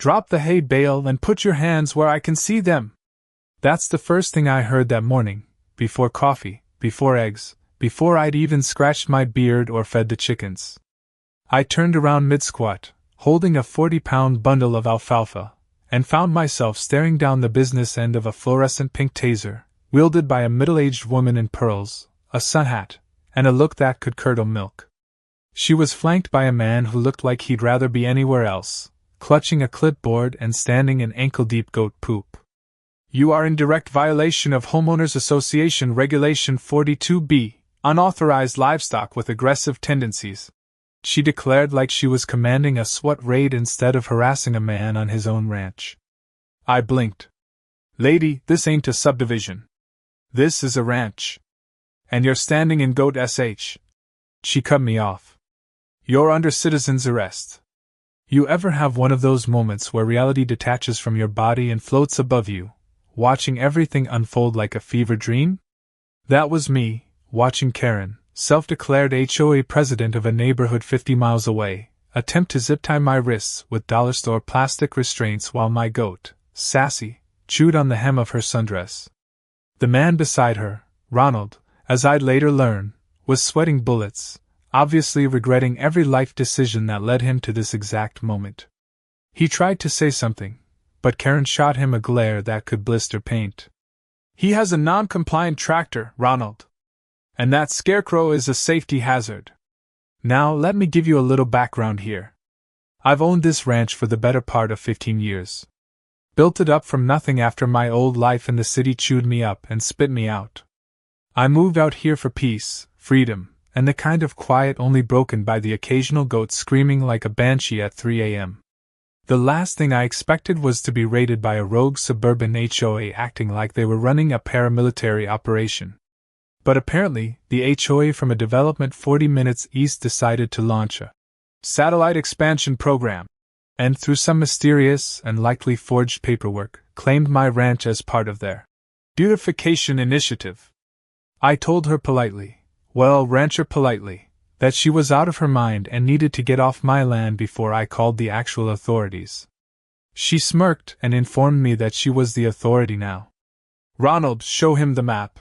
Drop the hay bale and put your hands where I can see them. That's the first thing I heard that morning, before coffee, before eggs, before I'd even scratched my beard or fed the chickens. I turned around mid-squat, holding a 40-pound bundle of alfalfa, and found myself staring down the business end of a fluorescent pink taser, wielded by a middle-aged woman in pearls, a sun hat, and a look that could curdle milk. She was flanked by a man who looked like he'd rather be anywhere else, clutching a clipboard and standing in ankle-deep goat poop. You are in direct violation of Homeowners Association Regulation 42B, unauthorized livestock with aggressive tendencies, she declared like she was commanding a SWAT raid instead of harassing a man on his own ranch. I blinked. Lady, this ain't a subdivision. This is a ranch. And you're standing in goat SH. She cut me off. You're under citizen's arrest. You ever have one of those moments where reality detaches from your body and floats above you, watching everything unfold like a fever dream? That was me, watching Karen, self-declared HOA president of a neighborhood 50 miles away, attempt to zip-tie my wrists with dollar store plastic restraints while my goat, Sassy, chewed on the hem of her sundress. The man beside her, Ronald, as I'd later learn, was sweating bullets, obviously regretting every life decision that led him to this exact moment. He tried to say something, but Karen shot him a glare that could blister paint. He has a non-compliant tractor, Ronald. And that scarecrow is a safety hazard. Now let me give you a little background here. I've owned this ranch for the better part of 15 years. Built it up from nothing after my old life in the city chewed me up and spit me out. I moved out here for peace, freedom, and the kind of quiet only broken by the occasional goat screaming like a banshee at 3 a.m. The last thing I expected was to be raided by a rogue suburban HOA acting like they were running a paramilitary operation. But apparently, the HOA from a development 40 minutes east decided to launch a satellite expansion program, and through some mysterious and likely forged paperwork, claimed my ranch as part of their beautification initiative. I told her politely, rancher politely, that she was out of her mind and needed to get off my land before I called the actual authorities. She smirked and informed me that she was the authority now. Ronald, show him the map,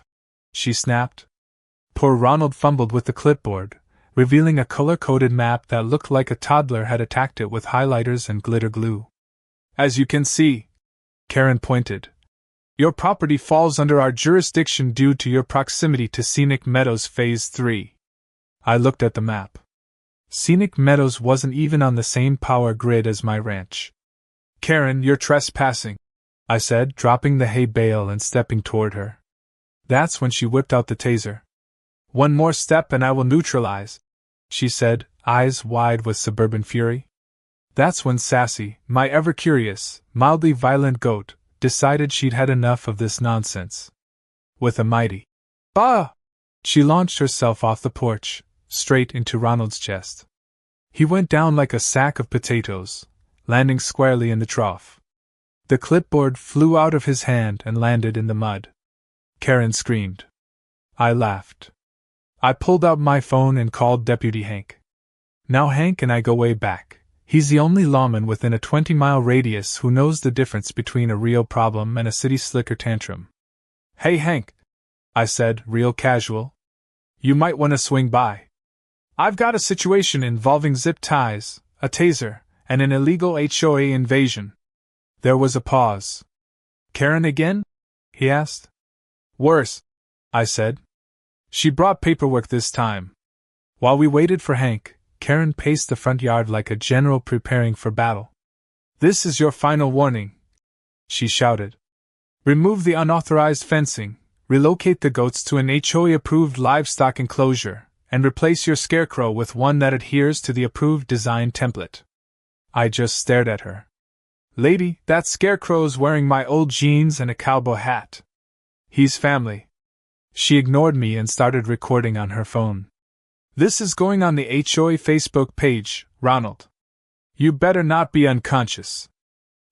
she snapped. Poor Ronald fumbled with the clipboard, revealing a color-coded map that looked like a toddler had attacked it with highlighters and glitter glue. As you can see, Karen pointed, your property falls under our jurisdiction due to your proximity to Scenic Meadows Phase 3. I looked at the map. Scenic Meadows wasn't even on the same power grid as my ranch. Karen, you're trespassing, I said, dropping the hay bale and stepping toward her. That's when she whipped out the taser. One more step and I will neutralize, she said, eyes wide with suburban fury. That's when Sassy, my ever-curious, mildly violent goat, decided she'd had enough of this nonsense. With a mighty "bah!" she launched herself off the porch, straight into Ronald's chest. He went down like a sack of potatoes, landing squarely in the trough. The clipboard flew out of his hand and landed in the mud. Karen screamed. I laughed. I pulled out my phone and called Deputy Hank. Now Hank and I go way back. He's the only lawman within a 20-mile radius who knows the difference between a real problem and a city slicker tantrum. Hey Hank, I said, real casual. You might want to swing by. I've got a situation involving zip ties, a taser, and an illegal HOA invasion. There was a pause. Karen again? He asked. Worse, I said. She brought paperwork this time. While we waited for Hank, Karen paced the front yard like a general preparing for battle. This is your final warning, she shouted. Remove the unauthorized fencing, relocate the goats to an HOA-approved livestock enclosure, and replace your scarecrow with one that adheres to the approved design template. I just stared at her. Lady, that scarecrow's wearing my old jeans and a cowboy hat. He's family. She ignored me and started recording on her phone. This is going on the HOA Facebook page, Ronald. You better not be unconscious.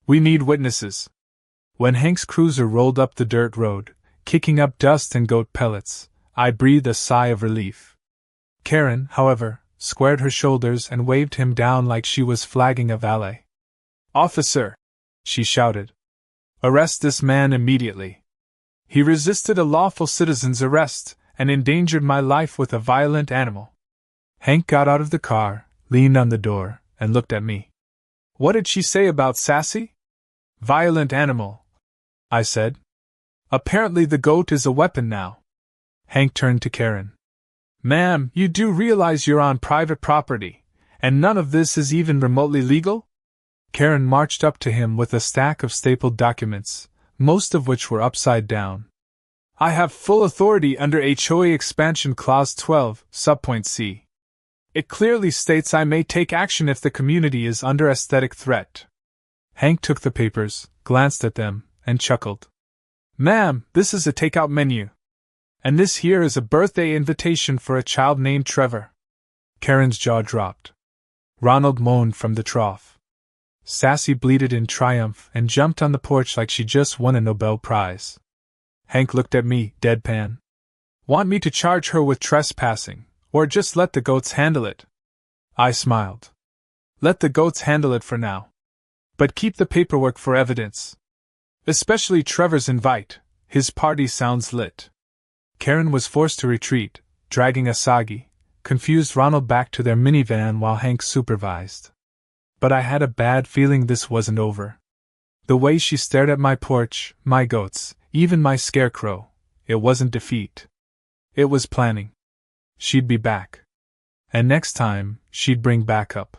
We need witnesses. When Hank's cruiser rolled up the dirt road, kicking up dust and goat pellets, I breathed a sigh of relief. Karen, however, squared her shoulders and waved him down like she was flagging a valet. Officer, she shouted. "Arrest this man immediately. He resisted a lawful citizen's arrest and endangered my life with a violent animal." Hank got out of the car, leaned on the door, and looked at me. "What did she say about Sassy?" "Violent animal," I said. "Apparently the goat is a weapon now." Hank turned to Karen. "Ma'am, you do realize you're on private property, and none of this is even remotely legal?" Karen marched up to him with a stack of stapled documents, most of which were upside down. "I have full authority under HOA Expansion Clause 12, subpoint C. It clearly states I may take action if the community is under aesthetic threat." Hank took the papers, glanced at them, and chuckled. "Ma'am, this is a takeout menu. And this here is a birthday invitation for a child named Trevor." Karen's jaw dropped. Ronald moaned from the trough. Sassy bleated in triumph and jumped on the porch like she just won a Nobel Prize. Hank looked at me, deadpan. "Want me to charge her with trespassing, or just let the goats handle it?" I smiled. "Let the goats handle it for now. But keep the paperwork for evidence. Especially Trevor's invite, his party sounds lit." Karen was forced to retreat, dragging a soggy, confused Ronald back to their minivan while Hank supervised. But I had a bad feeling this wasn't over. The way she stared at my porch, my goats, even my scarecrow, it wasn't defeat. It was planning. She'd be back. And next time, she'd bring backup.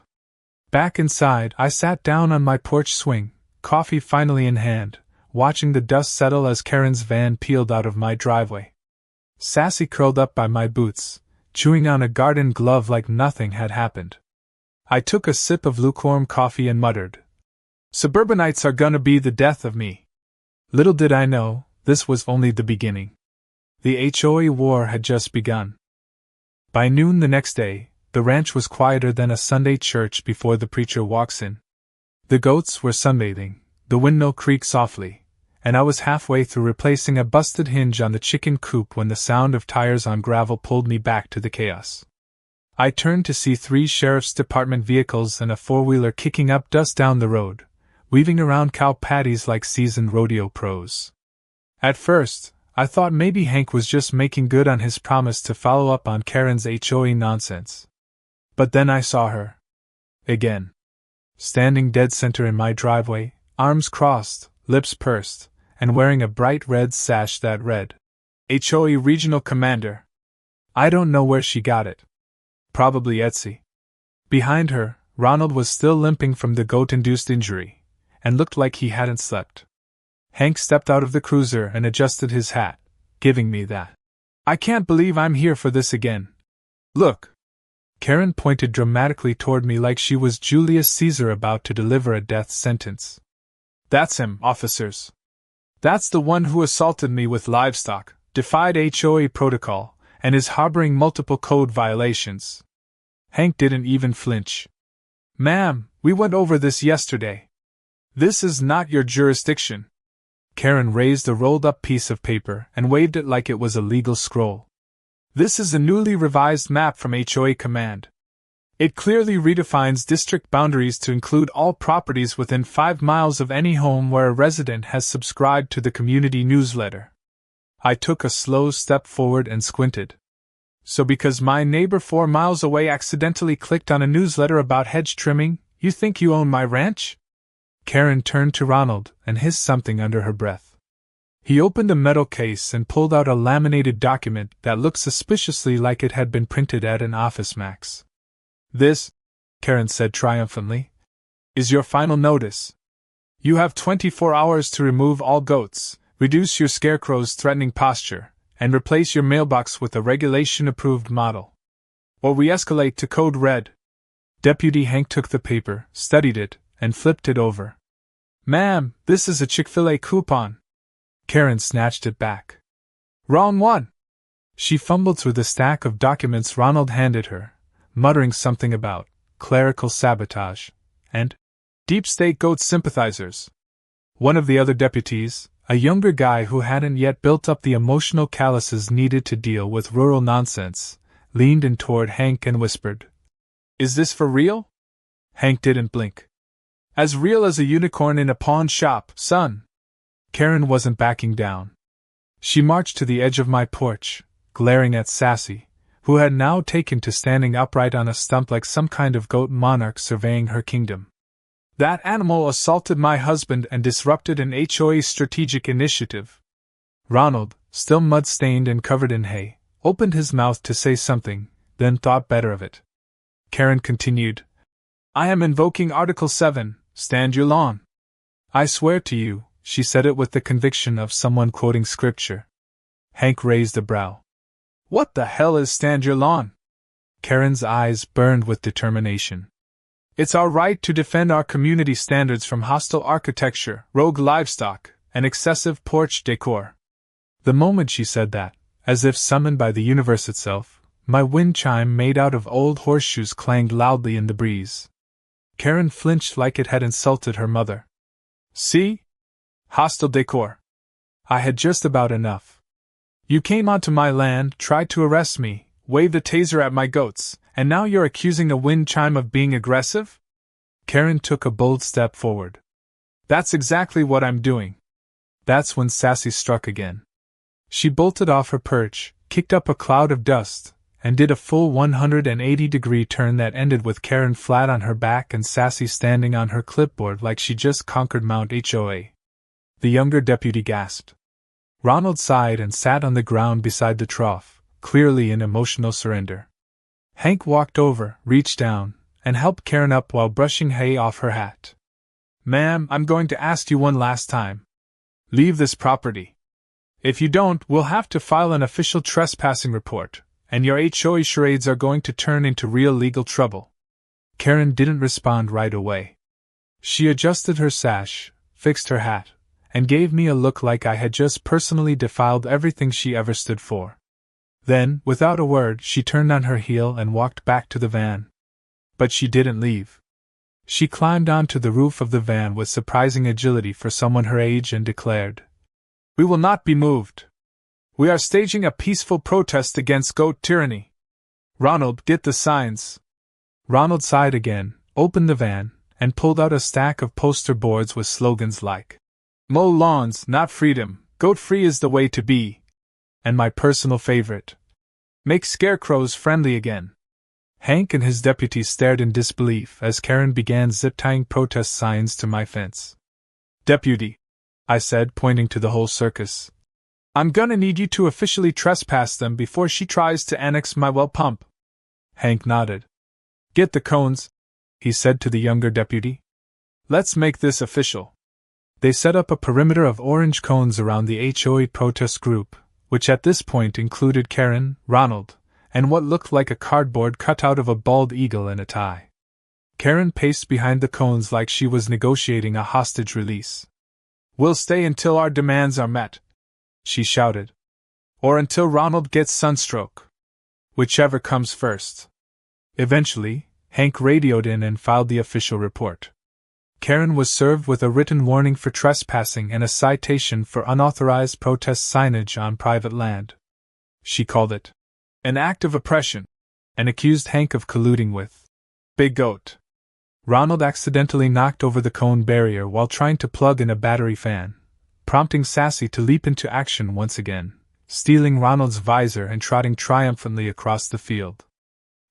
Back inside, I sat down on my porch swing, coffee finally in hand, watching the dust settle as Karen's van peeled out of my driveway. Sassy curled up by my boots, chewing on a garden glove like nothing had happened. I took a sip of lukewarm coffee and muttered, "Suburbanites are gonna be the death of me." Little did I know, this was only the beginning. The HOA war had just begun. By noon the next day, the ranch was quieter than a Sunday church before the preacher walks in. The goats were sunbathing, the windmill creaked softly, and I was halfway through replacing a busted hinge on the chicken coop when the sound of tires on gravel pulled me back to the chaos. I turned to see 3 sheriff's department vehicles and a four-wheeler kicking up dust down the road, weaving around cow patties like seasoned rodeo pros. At first, I thought maybe Hank was just making good on his promise to follow up on Karen's HOA nonsense. But then I saw her. Again. Standing dead center in my driveway, arms crossed, lips pursed, and wearing a bright red sash that read, HOA Regional Commander. I don't know where she got it. Probably Etsy. Behind her, Ronald was still limping from the goat-induced injury, and looked like he hadn't slept. Hank stepped out of the cruiser and adjusted his hat, giving me that. "I can't believe I'm here for this again. Look." Karen pointed dramatically toward me like she was Julius Caesar about to deliver a death sentence. "That's him, officers. That's the one who assaulted me with livestock, defied HOA protocol, and is harboring multiple code violations." Hank didn't even flinch. "Ma'am, we went over this yesterday. This is not your jurisdiction." Karen raised a rolled-up piece of paper and waved it like it was a legal scroll. "This is a newly revised map from HOA Command. It clearly redefines district boundaries to include all properties within 5 miles of any home where a resident has subscribed to the community newsletter." I took a slow step forward and squinted. "So because my neighbor 4 miles away accidentally clicked on a newsletter about hedge trimming, you think you own my ranch?" Karen turned to Ronald and hissed something under her breath. He opened a metal case and pulled out a laminated document that looked suspiciously like it had been printed at an Office Max. "This," Karen said triumphantly, "is your final notice. You have 24 hours to remove all goats, reduce your scarecrow's threatening posture, and replace your mailbox with a regulation-approved model. Or we escalate to Code Red." Deputy Hank took the paper, studied it, and flipped it over. "Ma'am, this is a Chick-fil-A coupon." Karen snatched it back. "Wrong one." She fumbled through the stack of documents Ronald handed her, muttering something about clerical sabotage and deep state goat sympathizers. One of the other deputies, a younger guy who hadn't yet built up the emotional calluses needed to deal with rural nonsense, leaned in toward Hank and whispered, "Is this for real?" Hank didn't blink. As real as a unicorn in a pawn shop, son. Karen wasn't backing down. She marched to the edge of my porch, glaring at Sassy, who had now taken to standing upright on a stump like some kind of goat monarch surveying her kingdom. That animal assaulted my husband and disrupted an HOA strategic initiative. Ronald, still mud-stained and covered in hay, opened his mouth to say something, then thought better of it. Karen continued, I am invoking Article 7, stand your lawn. I swear to you, she said it with the conviction of someone quoting scripture. Hank raised a brow. What the hell is stand your lawn? Karen's eyes burned with determination. It's our right to defend our community standards from hostile architecture, rogue livestock, and excessive porch decor. The moment she said that, as if summoned by the universe itself, my wind chime made out of old horseshoes clanged loudly in the breeze. Karen flinched like it had insulted her mother. See? Hostile decor. I had just about enough. You came onto my land, tried to arrest me, waved a taser at my goats, and now you're accusing the wind chime of being aggressive? Karen took a bold step forward. That's exactly what I'm doing. That's when Sassy struck again. She bolted off her perch, kicked up a cloud of dust, and did a full 180-degree turn that ended with Karen flat on her back and Sassy standing on her clipboard like she just conquered Mount HOA. The younger deputy gasped. Ronald sighed and sat on the ground beside the trough, clearly in emotional surrender. Hank walked over, reached down, and helped Karen up while brushing hay off her hat. Ma'am, I'm going to ask you one last time. Leave this property. If you don't, we'll have to file an official trespassing report, and your HOA charades are going to turn into real legal trouble. Karen didn't respond right away. She adjusted her sash, fixed her hat, and gave me a look like I had just personally defiled everything she ever stood for. Then, without a word, she turned on her heel and walked back to the van. But she didn't leave. She climbed onto the roof of the van with surprising agility for someone her age and declared, We will not be moved. We are staging a peaceful protest against goat tyranny. Ronald, get the signs. Ronald sighed again, opened the van, and pulled out a stack of poster boards with slogans like, Mow lawns, not freedom, goat-free is the way to be. And my personal favorite, Make scarecrows friendly again. Hank and his deputies stared in disbelief as Karen began zip-tying protest signs to my fence. Deputy, I said, pointing to the whole circus, I'm gonna need you to officially trespass them before she tries to annex my well pump. Hank nodded. Get the cones, he said to the younger deputy. Let's make this official. They set up a perimeter of orange cones around the HOA protest group, which at this point included Karen, Ronald, and what looked like a cardboard cutout of a bald eagle in a tie. Karen paced behind the cones like she was negotiating a hostage release. We'll stay until our demands are met, she shouted. Or until Ronald gets sunstroke. Whichever comes first. Eventually, Hank radioed in and filed the official report. Karen was served with a written warning for trespassing and a citation for unauthorized protest signage on private land. She called it an act of oppression, and accused Hank of colluding with Big Goat. Ronald accidentally knocked over the cone barrier while trying to plug in a battery fan, prompting Sassy to leap into action once again, stealing Ronald's visor and trotting triumphantly across the field.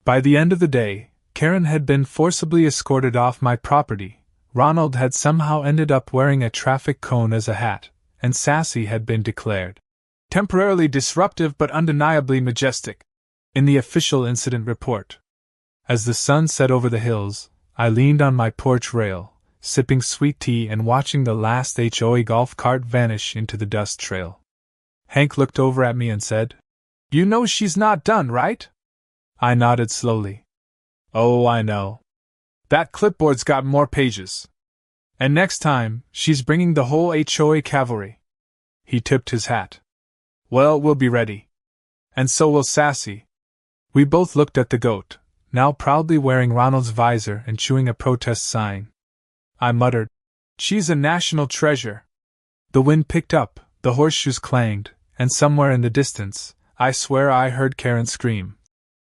By the end of the day, Karen had been forcibly escorted off my property, Ronald had somehow ended up wearing a traffic cone as a hat, and Sassy had been declared temporarily disruptive but undeniably majestic in the official incident report. As the sun set over the hills, I leaned on my porch rail, sipping sweet tea and watching the last HOA golf cart vanish into the dust trail. Hank looked over at me and said, You know she's not done, right? I nodded slowly. Oh, I know. That clipboard's got more pages. And next time, she's bringing the whole HOA cavalry. He tipped his hat. Well, we'll be ready. And so will Sassy. We both looked at the goat, now proudly wearing Ronald's visor and chewing a protest sign. I muttered, She's a national treasure. The wind picked up, the horseshoes clanged, and somewhere in the distance, I swear I heard Karen scream,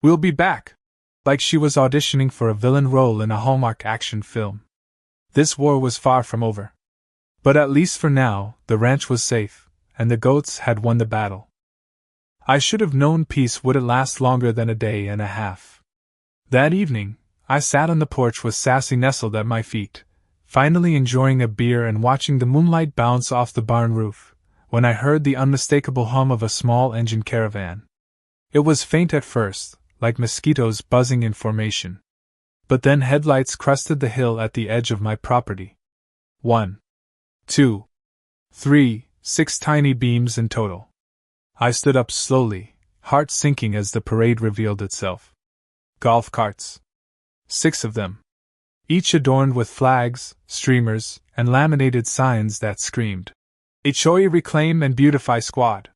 We'll be back! Like she was auditioning for a villain role in a Hallmark action film. This war was far from over. But at least for now, the ranch was safe, and the goats had won the battle. I should have known peace wouldn't last longer than a day and a half. That evening, I sat on the porch with Sassy nestled at my feet, finally enjoying a beer and watching the moonlight bounce off the barn roof, when I heard the unmistakable hum of a small engine caravan. It was faint at first, like mosquitoes buzzing in formation. But then headlights crested the hill at the edge of my property. 1, 2, 3, 6 tiny beams in total. I stood up slowly, heart sinking as the parade revealed itself. Golf carts. 6 of them. Each adorned with flags, streamers, and laminated signs that screamed, HOA Reclaim and Beautify Squad.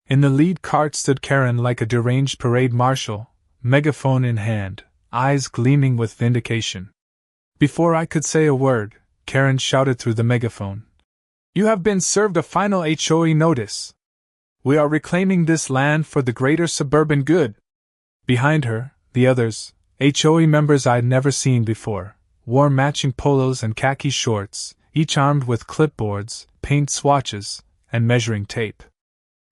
In the lead cart stood Karen like a deranged parade marshal, megaphone in hand, eyes gleaming with vindication. Before I could say a word, Karen shouted through the megaphone, "You have been served a final HOA notice. We are reclaiming this land for the greater suburban good." Behind her, the others, HOA members I'd never seen before, wore matching polos and khaki shorts, each armed with clipboards, paint swatches, and measuring tape.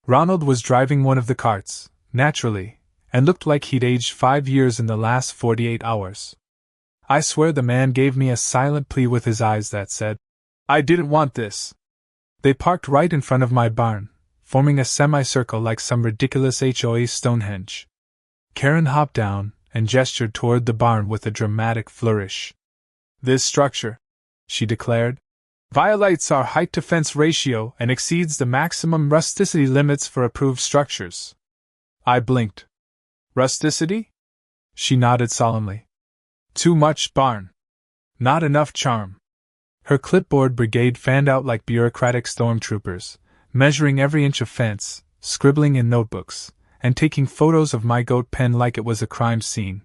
Ronald was driving one of the carts, naturally, and looked like he'd aged 5 years in the last 48 hours. I swear the man gave me a silent plea with his eyes that said, "I didn't want this." They parked right in front of my barn, forming a semicircle like some ridiculous HOA Stonehenge. Karen hopped down and gestured toward the barn with a dramatic flourish. "This structure," she declared, "violates our height-to-fence ratio and exceeds the maximum rusticity limits for approved structures." I blinked. "Rusticity?" She nodded solemnly. "Too much barn. Not enough charm." Her clipboard brigade fanned out like bureaucratic stormtroopers, measuring every inch of fence, scribbling in notebooks, and taking photos of my goat pen like it was a crime scene.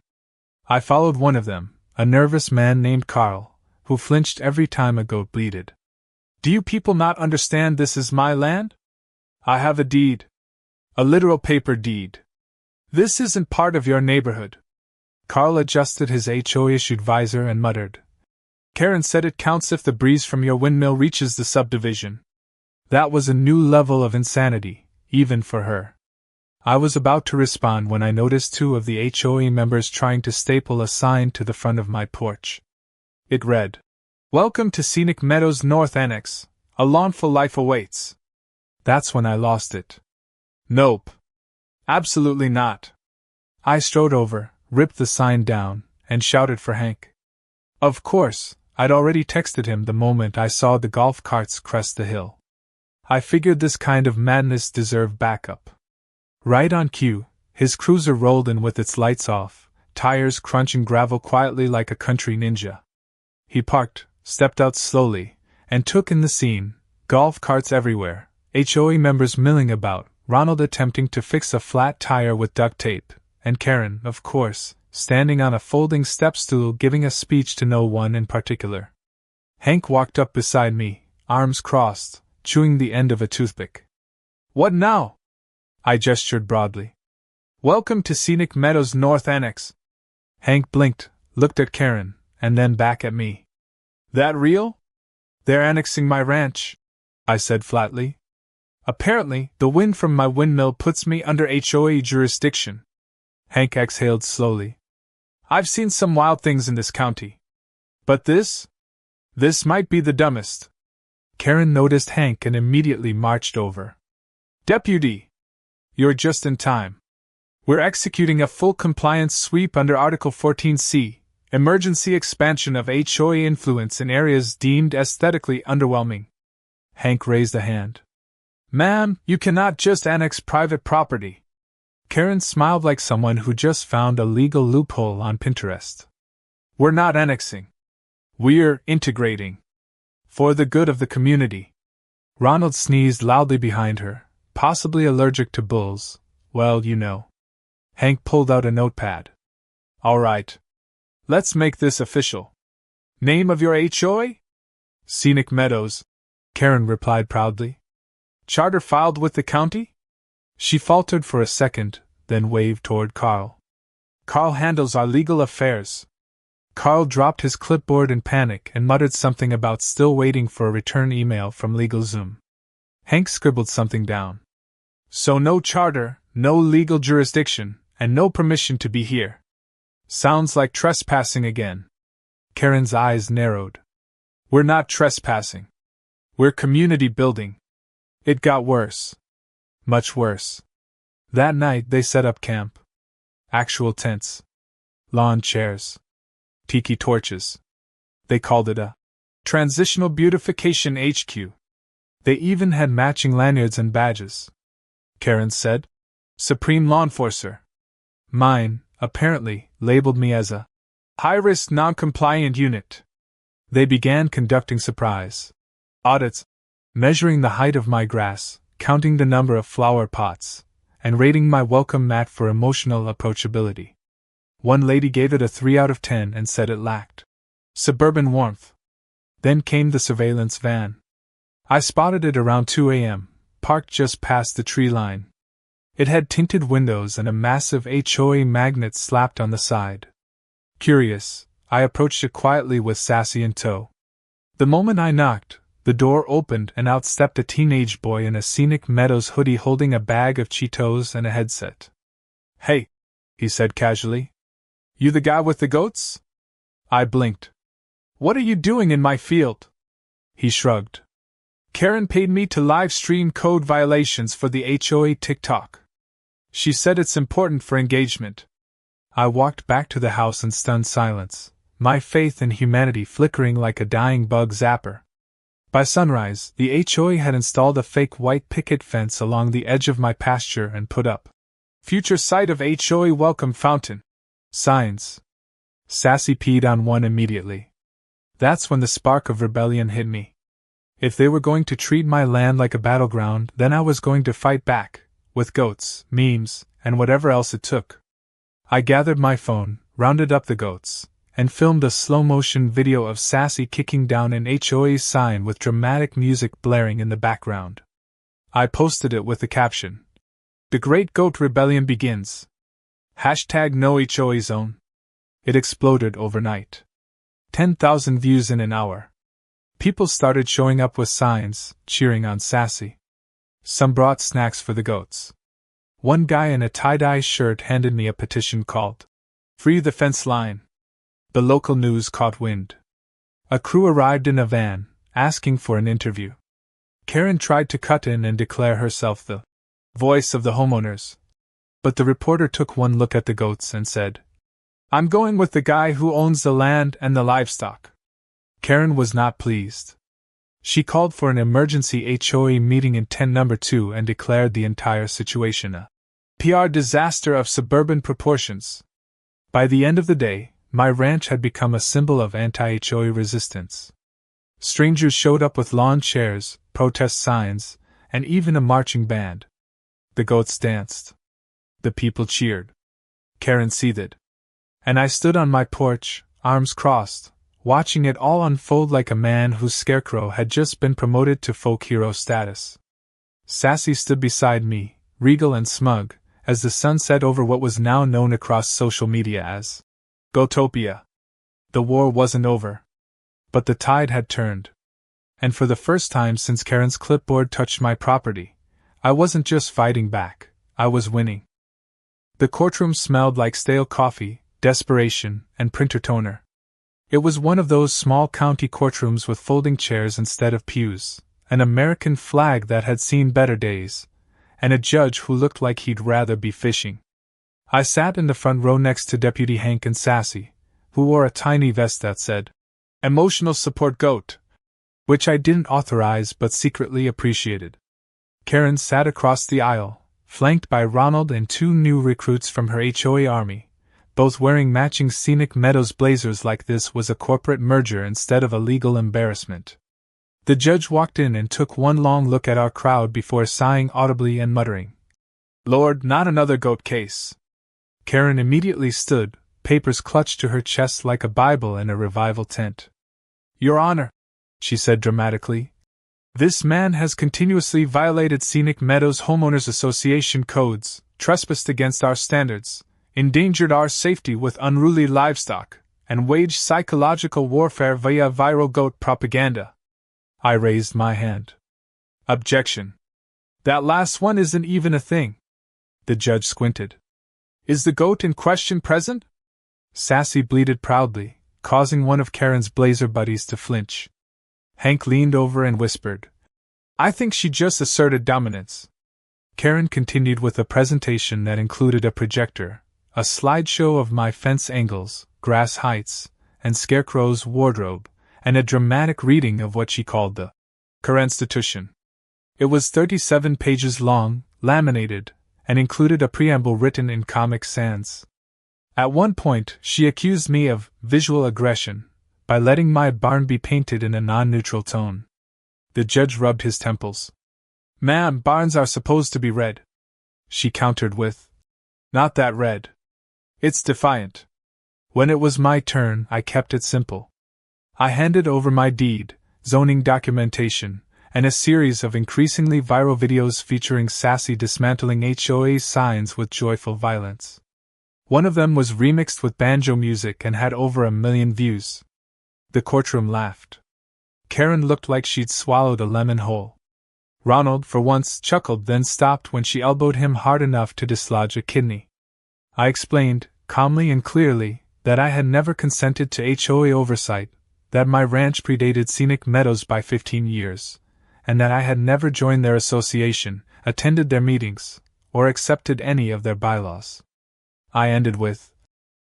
I followed one of them, a nervous man named Carl, who flinched every time a goat bleated. "Do you people not understand this is my land? I have a deed. A literal paper deed. This isn't part of your neighborhood." Carl adjusted his HOA-issued visor and muttered, "Karen said it counts if the breeze from your windmill reaches the subdivision." That was a new level of insanity, even for her. I was about to respond when I noticed 2 of the HOA members trying to staple a sign to the front of my porch. It read, "Welcome to Scenic Meadows North Annex. A lawnful life awaits." That's when I lost it. Nope. Absolutely not. I strode over, ripped the sign down, and shouted for Hank. Of course, I'd already texted him the moment I saw the golf carts crest the hill. I figured this kind of madness deserved backup. Right on cue, his cruiser rolled in with its lights off, tires crunching gravel quietly like a country ninja. He parked, stepped out slowly, and took in the scene, golf carts everywhere, HOA members milling about, Ronald attempting to fix a flat tire with duct tape, and Karen, of course, standing on a folding step stool giving a speech to no one in particular. Hank walked up beside me, arms crossed, chewing the end of a toothpick. "What now?" I gestured broadly. "Welcome to Scenic Meadows North Annex." Hank blinked, looked at Karen, and then back at me. "That real?" "They're annexing my ranch," I said flatly. "Apparently, the wind from my windmill puts me under HOA jurisdiction." Hank exhaled slowly. "I've seen some wild things in this county. But this might be the dumbest." Karen noticed Hank and immediately marched over. "Deputy! You're just in time. We're executing a full compliance sweep under Article 14C, Emergency Expansion of HOA Influence in Areas Deemed Aesthetically Underwhelming." Hank raised a hand. "Ma'am, you cannot just annex private property." Karen smiled like someone who just found a legal loophole on Pinterest. "We're not annexing. We're integrating. For the good of the community." Ronald sneezed loudly behind her, possibly allergic to bulls. Well, you know. Hank pulled out a notepad. "All right. Let's make this official. Name of your HOA?" "Scenic Meadows," Karen replied proudly. "Charter filed with the county?" She faltered for a second, then waved toward Carl. "Carl handles our legal affairs." Carl dropped his clipboard in panic and muttered something about still waiting for a return email from LegalZoom. Hank scribbled something down. So no charter, no legal jurisdiction, and no permission to be here. Sounds like trespassing again. Karen's eyes narrowed. We're not trespassing. We're community building. It got worse. Much worse. That night they set up camp. Actual tents. Lawn chairs. Tiki torches. They called it a Transitional Beautification HQ. They even had matching lanyards and badges. Karen said. Supreme Law Enforcer. Mine, apparently, labeled me as a high-risk non-compliant unit. They began conducting surprise audits, measuring the height of my grass, counting the number of flower pots, and rating my welcome mat for emotional approachability. One lady gave it a 3 out of 10 and said it lacked suburban warmth. Then came the surveillance van. I spotted it around 2 a.m., parked just past the tree line. It had tinted windows and a massive HOA magnet slapped on the side. Curious, I approached it quietly with Sassy in tow. The moment I knocked, the door opened and out stepped a teenage boy in a Scenic Meadows hoodie holding a bag of Cheetos and a headset. Hey, he said casually. You the guy with the goats? I blinked. What are you doing in my field? He shrugged. Karen paid me to live stream code violations for the HOA TikTok. She said it's important for engagement. I walked back to the house in stunned silence, my faith in humanity flickering like a dying bug zapper. By sunrise, the HOA had installed a fake white picket fence along the edge of my pasture and put up future site of HOA welcome fountain signs. Sassy peed on one immediately. That's when the spark of rebellion hit me. If they were going to treat my land like a battleground, then I was going to fight back, with goats, memes, and whatever else it took. I gathered my phone, rounded up the goats, and filmed a slow-motion video of Sassy kicking down an HOA sign with dramatic music blaring in the background. I posted it with the caption, "The Great Goat Rebellion Begins. #NoHOAZone." It exploded overnight. 10,000 views in an hour. People started showing up with signs, cheering on Sassy. Some brought snacks for the goats. One guy in a tie-dye shirt handed me a petition called "Free the Fence Line." The local news caught wind. A crew arrived in a van, asking for an interview. Karen tried to cut in and declare herself the voice of the homeowners. But the reporter took one look at the goats and said, "I'm going with the guy who owns the land and the livestock." Karen was not pleased. She called for an emergency HOA meeting in tent number 2 and declared the entire situation a PR disaster of suburban proportions. By the end of the day, my ranch had become a symbol of anti-HOA resistance. Strangers showed up with lawn chairs, protest signs, and even a marching band. The goats danced. The people cheered. Karen seethed. And I stood on my porch, arms crossed, watching it all unfold like a man whose scarecrow had just been promoted to folk hero status. Sassy stood beside me, regal and smug, as the sun set over what was now known across social media as Goatopia. The war wasn't over. But the tide had turned. And for the first time since Karen's clipboard touched my property, I wasn't just fighting back, I was winning. The courtroom smelled like stale coffee, desperation, and printer toner. It was one of those small county courtrooms with folding chairs instead of pews, an American flag that had seen better days, and a judge who looked like he'd rather be fishing. I sat in the front row next to Deputy Hank and Sassy, who wore a tiny vest that said, "Emotional Support Goat," which I didn't authorize but secretly appreciated. Karen sat across the aisle, flanked by Ronald and 2 new recruits from her HOA army. Both wearing matching Scenic Meadows blazers. Like this was a corporate merger instead of a legal embarrassment. The judge walked in and took one long look at our crowd before sighing audibly and muttering, "Lord, not another goat case." Karen immediately stood, papers clutched to her chest like a Bible in a revival tent. "Your Honor," she said dramatically, "this man has continuously violated Scenic Meadows Homeowners Association codes, trespassed against our standards, endangered our safety with unruly livestock, and wage psychological warfare via viral goat propaganda. I raised my hand. Objection. That last one isn't even a thing. The judge squinted. Is the goat in question present? Sassy bleated proudly, causing one of Karen's blazer buddies to flinch. Hank leaned over and whispered, I think she just asserted dominance. Karen continued with a presentation that included a projector, a slideshow of my fence angles, grass heights, and Scarecrow's wardrobe, and a dramatic reading of what she called the Constitution. It was 37 pages long, laminated, and included a preamble written in Comic Sans. At one point, she accused me of visual aggression by letting my barn be painted in a non-neutral tone. The judge rubbed his temples. Ma'am, barns are supposed to be red. She countered with, Not that red. It's defiant. When it was my turn, I kept it simple. I handed over my deed, zoning documentation, and a series of increasingly viral videos featuring Sassy dismantling HOA signs with joyful violence. One of them was remixed with banjo music and had over 1 million views. The courtroom laughed. Karen looked like she'd swallowed a lemon whole. Ronald, for once, chuckled, then stopped when she elbowed him hard enough to dislodge a kidney. I explained, calmly and clearly, that I had never consented to HOA oversight, that my ranch predated Scenic Meadows by 15 years, and that I had never joined their association, attended their meetings, or accepted any of their bylaws. I ended with,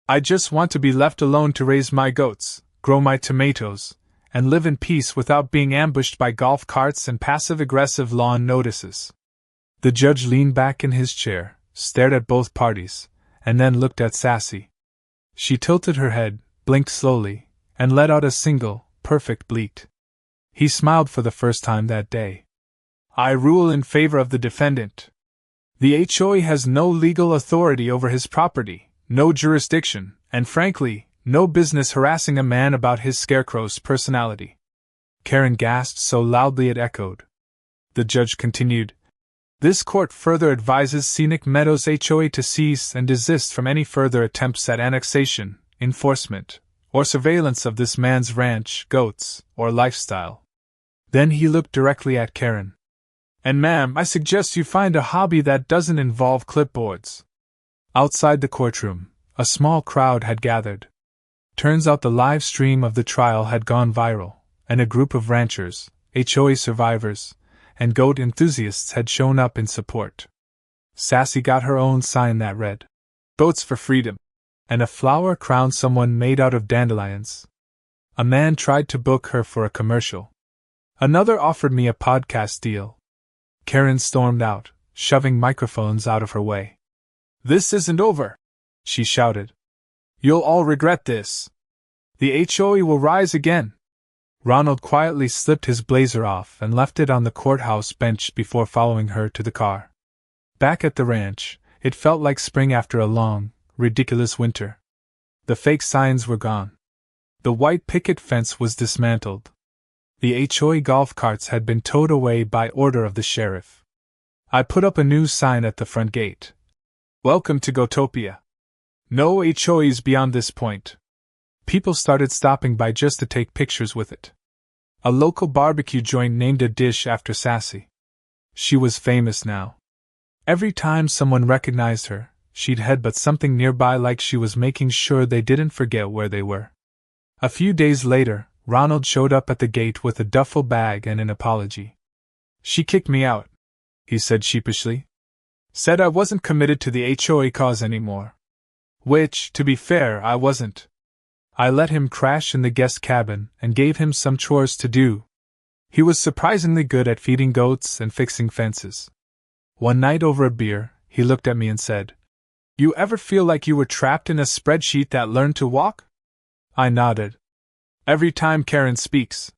I just want to be left alone to raise my goats, grow my tomatoes, and live in peace without being ambushed by golf carts and passive-aggressive lawn notices. The judge leaned back in his chair, stared at both parties, and then looked at Sassy. She tilted her head, blinked slowly, and let out a single, perfect bleat. He smiled for the first time that day. I rule in favor of the defendant. The HOA has no legal authority over his property, no jurisdiction, and frankly, no business harassing a man about his Scarecrow's personality. Karen gasped so loudly it echoed. The judge continued, This court further advises Scenic Meadows HOA to cease and desist from any further attempts at annexation, enforcement, or surveillance of this man's ranch, goats, or lifestyle. Then he looked directly at Karen. And ma'am, I suggest you find a hobby that doesn't involve clipboards. Outside the courtroom, a small crowd had gathered. Turns out the live stream of the trial had gone viral, and a group of ranchers, HOA survivors, and goat enthusiasts had shown up in support. Sassy got her own sign that read, Goats for Freedom, and a flower crowned someone made out of dandelions. A man tried to book her for a commercial. Another offered me a podcast deal. Karen stormed out, shoving microphones out of her way. This isn't over, she shouted. You'll all regret this. The HOA will rise again. Ronald quietly slipped his blazer off and left it on the courthouse bench before following her to the car. Back at the ranch, it felt like spring after a long, ridiculous winter. The fake signs were gone. The white picket fence was dismantled. The HOA golf carts had been towed away by order of the sheriff. I put up a new sign at the front gate. Welcome to Gotopia. No HOAs beyond this point. People started stopping by just to take pictures with it. A local barbecue joint named a dish after Sassy. She was famous now. Every time someone recognized her, she'd headbutt something nearby like she was making sure they didn't forget where they were. A few days later, Ronald showed up at the gate with a duffel bag and an apology. She kicked me out, he said sheepishly. Said I wasn't committed to the HOA cause anymore. Which, to be fair, I wasn't. I let him crash in the guest cabin and gave him some chores to do. He was surprisingly good at feeding goats and fixing fences. One night over a beer, he looked at me and said, You ever feel like you were trapped in a spreadsheet that learned to walk? I nodded. Every time Karen speaks.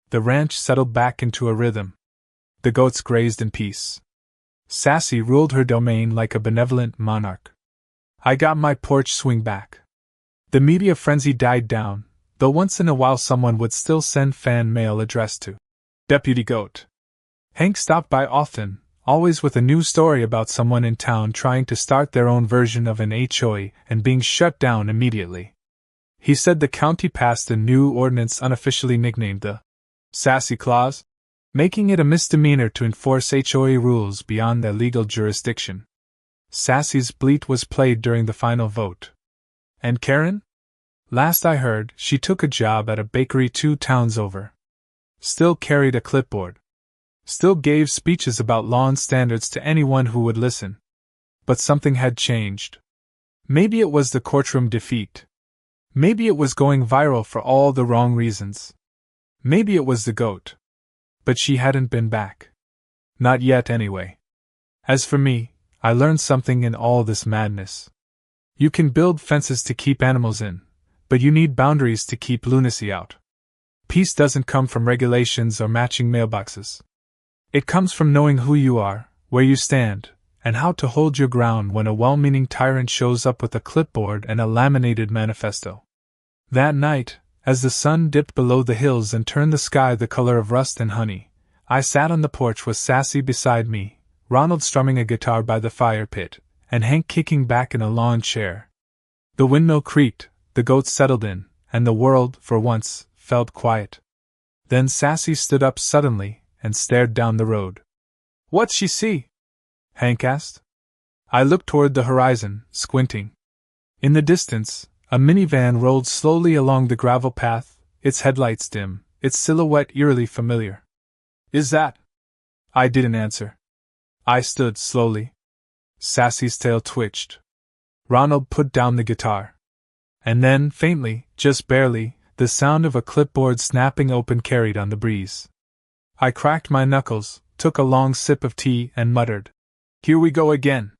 The ranch settled back into a rhythm. The goats grazed in peace. Sassy ruled her domain like a benevolent monarch. I got my porch swing back. The media frenzy died down, though once in a while someone would still send fan mail addressed to Deputy Goat. Hank stopped by often, always with a new story about someone in town trying to start their own version of an HOA and being shut down immediately. He said the county passed a new ordinance unofficially nicknamed the Sassy Clause, making it a misdemeanor to enforce HOA rules beyond their legal jurisdiction. Sassy's bleat was played during the final vote. And Karen? Last I heard, she took a job at a bakery 2 towns over. Still carried a clipboard. Still gave speeches about lawn standards to anyone who would listen. But something had changed. Maybe it was the courtroom defeat. Maybe it was going viral for all the wrong reasons. Maybe it was the goat. But she hadn't been back. Not yet, anyway. As for me, I learned something in all this madness. You can build fences to keep animals in, but you need boundaries to keep lunacy out. Peace doesn't come from regulations or matching mailboxes. It comes from knowing who you are, where you stand, and how to hold your ground when a well-meaning tyrant shows up with a clipboard and a laminated manifesto. That night, as the sun dipped below the hills and turned the sky the color of rust and honey, I sat on the porch with Sassy beside me, Ronald strumming a guitar by the fire pit, and Hank kicking back in a lawn chair. The windmill creaked, the goats settled in, and the world, for once, felt quiet. Then Sassy stood up suddenly and stared down the road. "What's she see?" Hank asked. I looked toward the horizon, squinting. In the distance, a minivan rolled slowly along the gravel path, its headlights dim, its silhouette eerily familiar. "Is that?" I didn't answer. I stood slowly. Sassy's tail twitched. Ronald put down the guitar. And then, faintly, just barely, the sound of a clipboard snapping open carried on the breeze. I cracked my knuckles, took a long sip of tea, and muttered, "Here we go again."